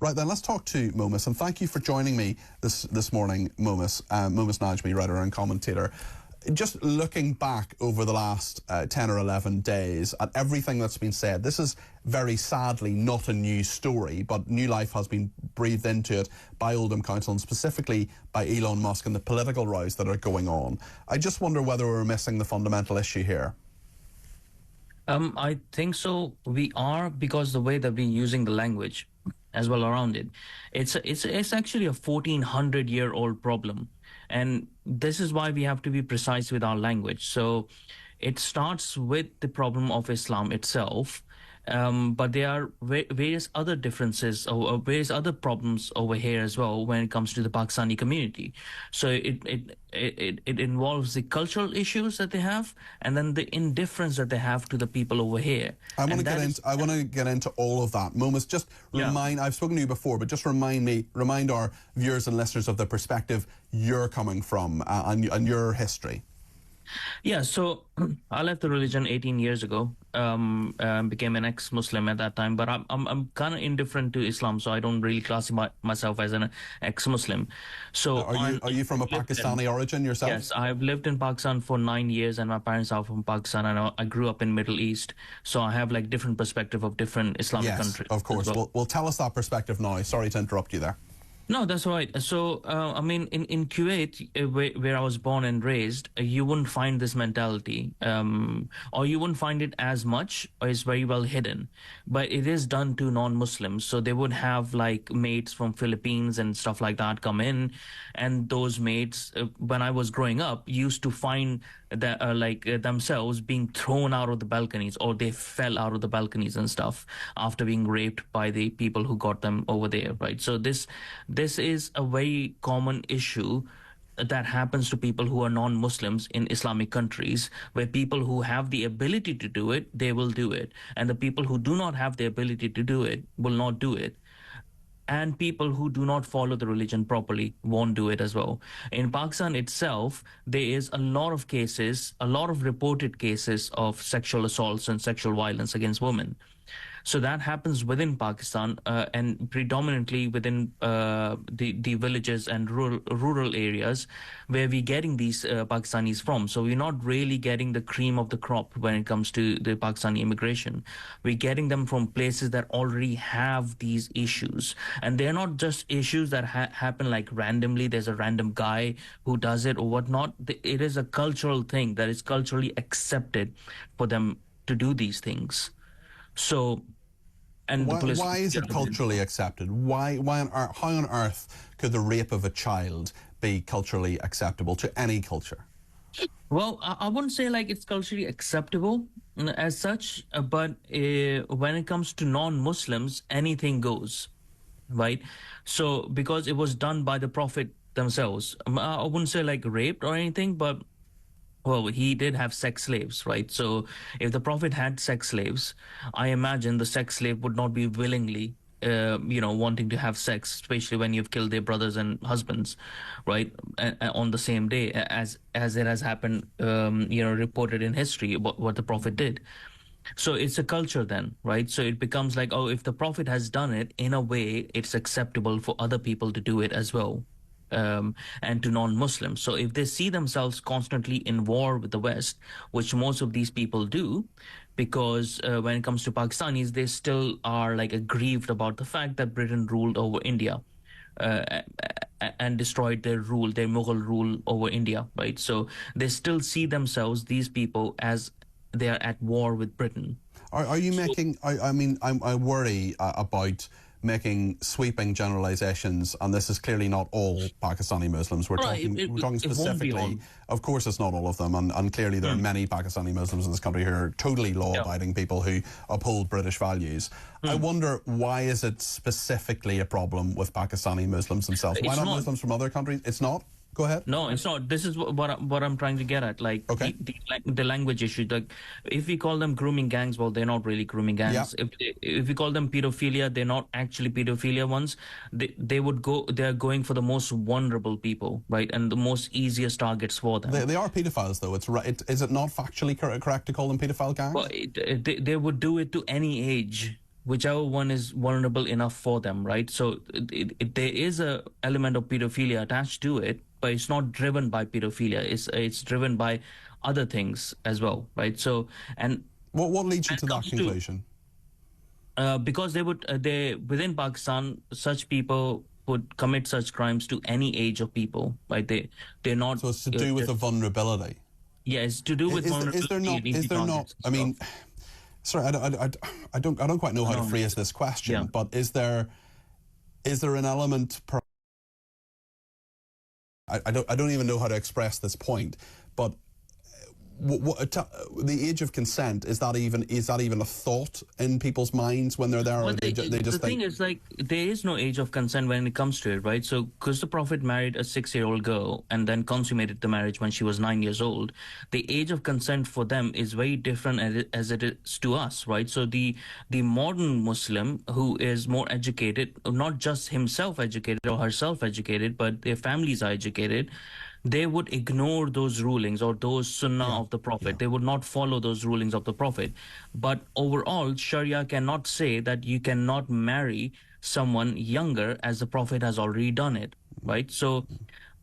Right then, let's talk to Momus, and thank you for joining me this morning, Momus. Momus Najmi, writer and commentator. Just looking back over the last 10 or 11 days at everything that's been said, this is very sadly not a new story, but new life has been breathed into it by Oldham Council and specifically by Elon Musk and the political rows that are going on. I just wonder whether we're missing the fundamental issue here. I think so. We are, because the way that we're using the language as well around it, it's actually a 1400-year-old problem, and this is why we have to be precise with our language. So it starts with the problem of Islam itself, but there are various other differences or various other problems over here as well when it comes to the Pakistani community. So it involves the cultural issues that they have, and then the indifference that they have to the people over here. I want to get into all of that. Momus, just remind, I've spoken to you before, but just remind our viewers and listeners of the perspective you're coming from and your history. Yeah, so I left the religion 18 years ago, became an ex-Muslim at that time, but I'm kind of indifferent to Islam, so I don't really classify myself as an ex-Muslim. So are you from a Pakistani origin yourself? Yes, I've lived in Pakistan for 9 years, and my parents are from Pakistan, and I grew up in Middle East, so I have like different perspective of different Islamic countries. Of course. Well, tell us that perspective now. Sorry to interrupt you there. No, that's right. So, I mean, in Kuwait, where I was born and raised, you wouldn't find this mentality, or you wouldn't find it as much, or it's very well hidden. But it is done to non-Muslims. So they would have like mates from Philippines and stuff like that come in, and those mates, when I was growing up, used to find that themselves being thrown out of the balconies, or they fell out of the balconies and stuff after being raped by the people who got them over there, right? So this is a very common issue that happens to people who are non-Muslims in Islamic countries, where people who have the ability to do it, they will do it. And the people who do not have the ability to do it will not do it. And people who do not follow the religion properly won't do it as well. In Pakistan itself, there is a lot of cases, a lot of reported cases of sexual assaults and sexual violence against women. So that happens within Pakistan, and predominantly within the villages and rural areas where we're getting these Pakistanis from. So we're not really getting the cream of the crop when it comes to the Pakistani immigration. We're getting them from places that already have these issues. And they're not just issues that happen like randomly. There's a random guy who does it or whatnot. It is a cultural thing that is culturally accepted for them to do these things. So, and why is it culturally accepted? How on earth could the rape of a child be culturally acceptable to any culture? Well, I wouldn't say like it's culturally acceptable as such, but when it comes to non-Muslims, anything goes, right? So, because it was done by the Prophet themselves, I wouldn't say like raped or anything, but well, he did have sex slaves, right? So if the Prophet had sex slaves, I imagine the sex slave would not be willingly, wanting to have sex, especially when you've killed their brothers and husbands, right? On the same day, as it has happened, reported in history, what the Prophet did. So it's a culture then, right? So it becomes like, oh, if the Prophet has done it, in a way, it's acceptable for other people to do it as well. And to non-Muslims. So if they see themselves constantly in war with the West, which most of these people do, because when it comes to Pakistanis, they still are like aggrieved about the fact that Britain ruled over India and destroyed their Mughal rule over India, right? So they still see themselves, these people, as they are at war with Britain. Are you making, I worry about making sweeping generalizations, and this is clearly not all Pakistani Muslims. We're talking specifically. Of course, it's not all of them, and clearly there are many Pakistani Muslims in this country who are totally law-abiding people who uphold British values. I wonder, why is it specifically a problem with Pakistani Muslims themselves? Why not Muslims from other countries? It's not? Go ahead. No, it's not. This is what I'm trying to get at. Like, okay, the language issue. Like, if we call them grooming gangs, well, they're not really grooming gangs. Yeah. If we call them pedophilia, they're not actually pedophilia ones. They're going for the most vulnerable people, right, and the most easiest targets for them. They are pedophiles, though. It's right. Is it not factually correct to call them pedophile gangs? Well, they would do it to any age. whichever one is vulnerable enough for them, right? So there is a element of pedophilia attached to it, but it's not driven by pedophilia. It's driven by other things as well, right? So and what leads you to that conclusion? Because they within Pakistan, such people would commit such crimes to any age of people, right? They're not. So it's to do with the vulnerability. Yeah, it's to do with vulnerability. Is there not? I mean, sorry, I don't quite know how to phrase this question, but is there an element? I don't even know how to express this point, but the age of consent, is that even a thought in people's minds when they're there? Or they just the thing is, like, there is no age of consent when it comes to it, right? So because the Prophet married a 6-year-old girl and then consummated the marriage when she was 9 years old, the age of consent for them is very different as it is to us, right? So the modern Muslim who is more educated, not just himself educated or herself educated, but their families are educated, they would ignore those rulings or those sunnah of the Prophet. They would not follow those rulings of the Prophet. But overall, Sharia cannot say that you cannot marry someone younger, as the Prophet has already done it, right? So,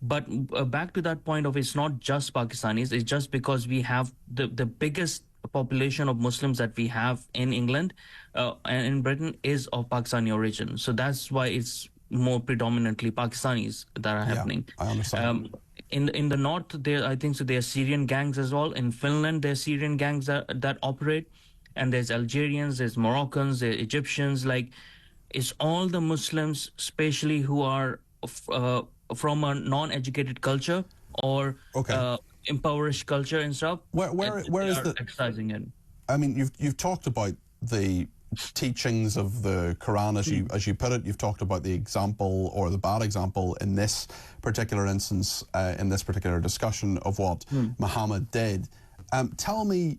but back to that point of, it's not just Pakistanis, it's just because we have the biggest population of Muslims that we have in England and in Britain is of Pakistani origin. So that's why it's more predominantly Pakistanis that are happening. I understand. In the north, there, I think so, there are Syrian gangs as well. In Finland, there are Syrian gangs that operate, and there's Algerians, there's Moroccans, there's Egyptians. Like, it's all the Muslims, especially who are from a non-educated culture or impoverished culture and stuff. Where is the exercising it? I mean, you've talked about the teachings of the Quran, as you put it. You've talked about the example or the bad example in this particular instance, in this particular discussion of what Muhammad did. Tell me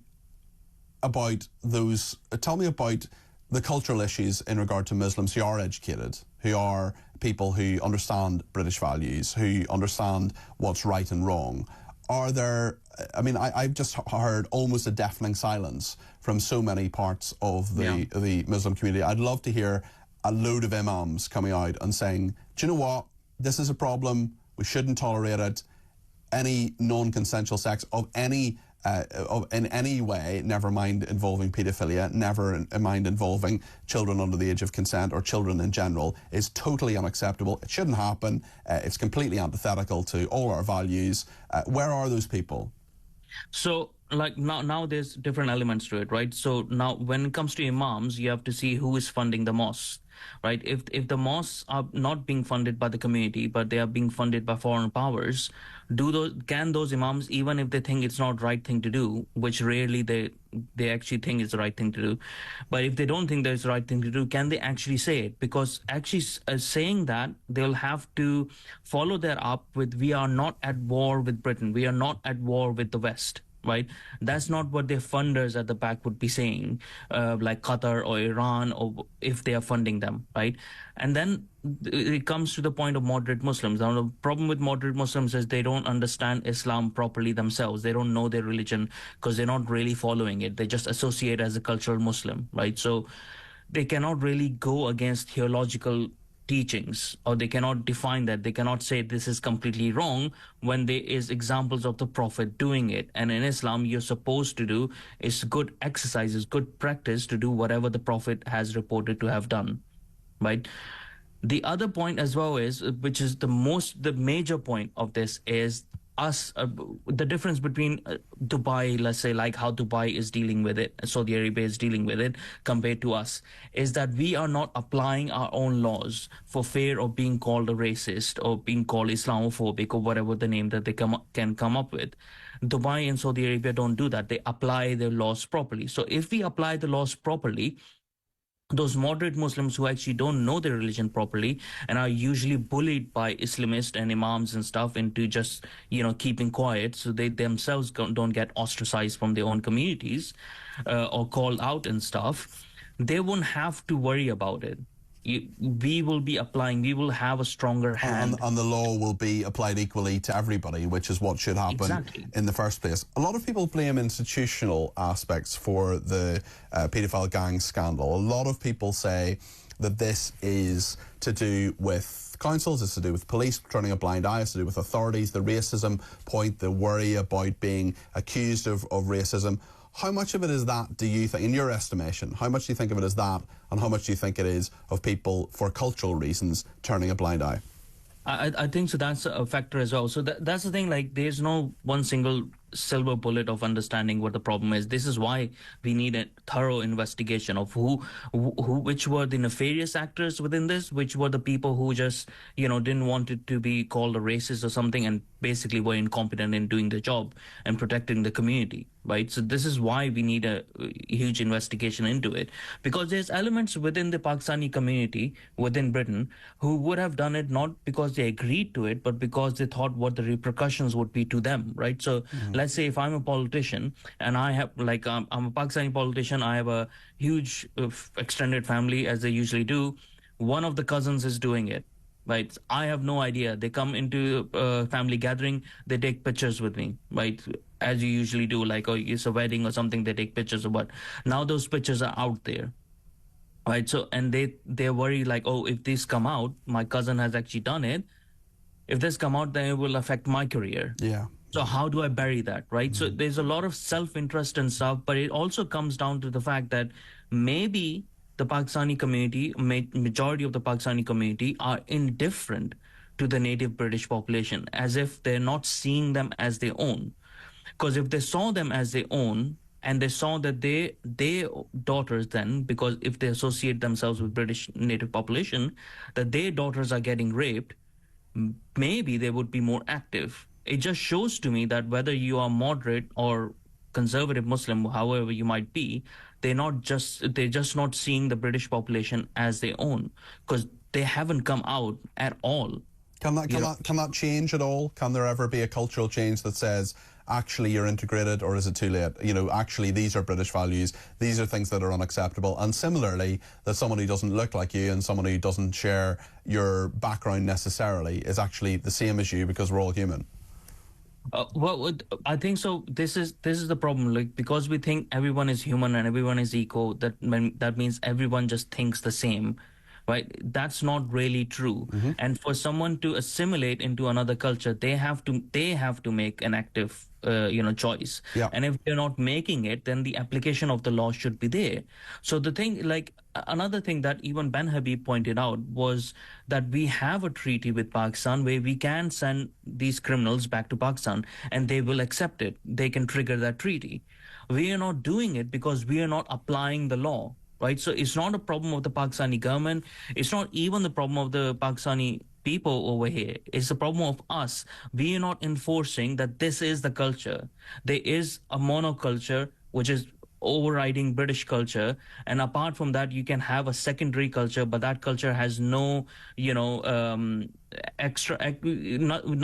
about those. Tell me about the cultural issues in regard to Muslims who are educated, who are people who understand British values, who understand what's right and wrong. Are there? I mean, I've just heard almost a deafening silence from so many parts of the Muslim community. I'd love to hear a load of imams coming out and saying, do you know what? This is a problem. We shouldn't tolerate it. Any non-consensual sex of any in any way, never mind involving paedophilia, never mind involving children under the age of consent or children in general, is totally unacceptable. It shouldn't happen. It's completely antithetical to all our values. Where are those people? So, like, now there's different elements to it, right? So now when it comes to imams, you have to see who is funding the mosques, right? If the mosques are not being funded by the community, but they are being funded by foreign powers, can those imams, even if they think it's not the right thing to do, which rarely they actually think it's the right thing to do, but if they don't think that it's the right thing to do, can they actually say it? Because actually saying that, they'll have to follow that up with, we are not at war with Britain, we are not at war with the West. Right, that's not what their funders at the back would be saying, like Qatar or Iran, or if they are funding them, right? And then it comes to the point of moderate Muslims. Now, the problem with moderate Muslims is they don't understand Islam properly themselves. They don't know their religion because they're not really following it. They just associate as a cultural Muslim, right? So they cannot really go against theological teachings, or they cannot define that. They cannot say this is completely wrong when there is examples of the Prophet doing it. And in Islam, you're supposed to do is good exercises, good practice to do whatever the Prophet has reported to have done, right? The other point as well is, which is the major point of this, is the difference between Dubai, let's say, like how Dubai is dealing with it, Saudi Arabia is dealing with it, compared to us, is that we are not applying our own laws for fear of being called a racist or being called Islamophobic or whatever the name that they can come up with. Dubai and Saudi Arabia don't do that. They apply their laws properly. So if we apply the laws properly, those moderate Muslims who actually don't know their religion properly and are usually bullied by Islamists and imams and stuff into just, keeping quiet, so they themselves don't get ostracized from their own communities or called out and stuff, they won't have to worry about it. we will have a stronger hand. And the law will be applied equally to everybody, which is what should happen in the first place. A lot of people blame institutional aspects for the paedophile gang scandal. A lot of people say that this is to do with councils, it's to do with police turning a blind eye, it's to do with authorities, the racism point, the worry about being accused of racism. How much of it is that, do you think, in your estimation, how much do you think of it as that, and how much do you think it is of people, for cultural reasons, turning a blind eye? I think so. That's a factor as well. So that's the thing. Like, there's no one single silver bullet of understanding what the problem is. This is why we need a thorough investigation of which were the nefarious actors within this, which were the people who just, didn't want it to be called a racist or something, and basically were incompetent in doing the job and protecting the community, right? So this is why we need a huge investigation into it, because there's elements within the Pakistani community within Britain who would have done it not because they agreed to it, but because they thought what the repercussions would be to them, right? So let's say if I'm a politician and I have, I'm a Pakistani politician, I have a huge extended family, as they usually do. One of the cousins is doing it, right? I have no idea. They come into a family gathering, they take pictures with me, right? As you usually do, like, oh, it's a wedding or something, they take pictures of what. Now those pictures are out there, right? So, and they worry like, oh, if these come out, my cousin has actually done it. If this come out, then it will affect my career. Yeah. So how do I bury that, right? So there's a lot of self-interest and stuff, but it also comes down to the fact that maybe the Pakistani community, majority of the Pakistani community, are indifferent to the native British population, as if they're not seeing them as their own. Because if they saw them as their own, and they saw that their daughters then, because if they associate themselves with British native population, that their daughters are getting raped, maybe they would be more active. It just shows to me that whether you are moderate or conservative Muslim, however you might be, they're just not seeing the British population as their own, because they haven't come out at all. Can that change at all? Can there ever be a cultural change that says, actually, you're integrated, or is it too late? Actually, these are British values. These are things that are unacceptable. And similarly, that someone who doesn't look like you and someone who doesn't share your background necessarily is actually the same as you, because we're all human. Well, I think so. This is the problem. Like, because we think everyone is human and everyone is equal, that means everyone just thinks the same, right? That's not really true. And for someone to assimilate into another culture, they have to make an active choice. Yeah. And if they're not making it, then the application of the law should be there. So the thing, like, another thing that even Ben Habib pointed out was that we have a treaty with Pakistan where we can send these criminals back to Pakistan and they will accept it. They can trigger that treaty. We are not doing it because we are not applying the law, right? So it's not a problem of the Pakistani government. It's not even the problem of the Pakistani people over here. It's the problem of us. We are not enforcing that this is the culture. There is a monoculture, which is overriding British culture, and apart from that you can have a secondary culture, but that culture has no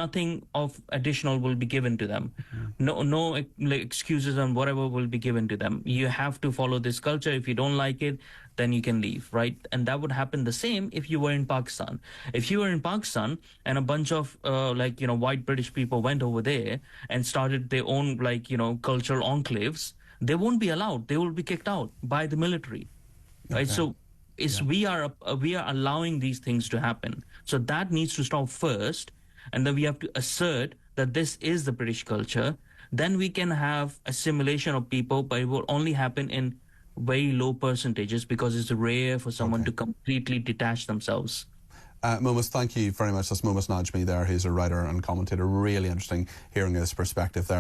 nothing of additional will be given to them. No excuses and whatever will be given to them. You have to follow this culture. If you don't like it, then you can leave, right? And that would happen the same if you were in Pakistan. If you were in Pakistan and a bunch of white British people went over there and started their own cultural enclaves, they won't be allowed. They will be kicked out by the military, right? So we are allowing these things to happen. So that needs to stop first, and then we have to assert that this is the British culture. Then we can have assimilation of people, but it will only happen in very low percentages because it's rare for someone to completely detach themselves. Momus, thank you very much. That's Momus Najmi there. He's a writer and commentator. Really interesting hearing his perspective there.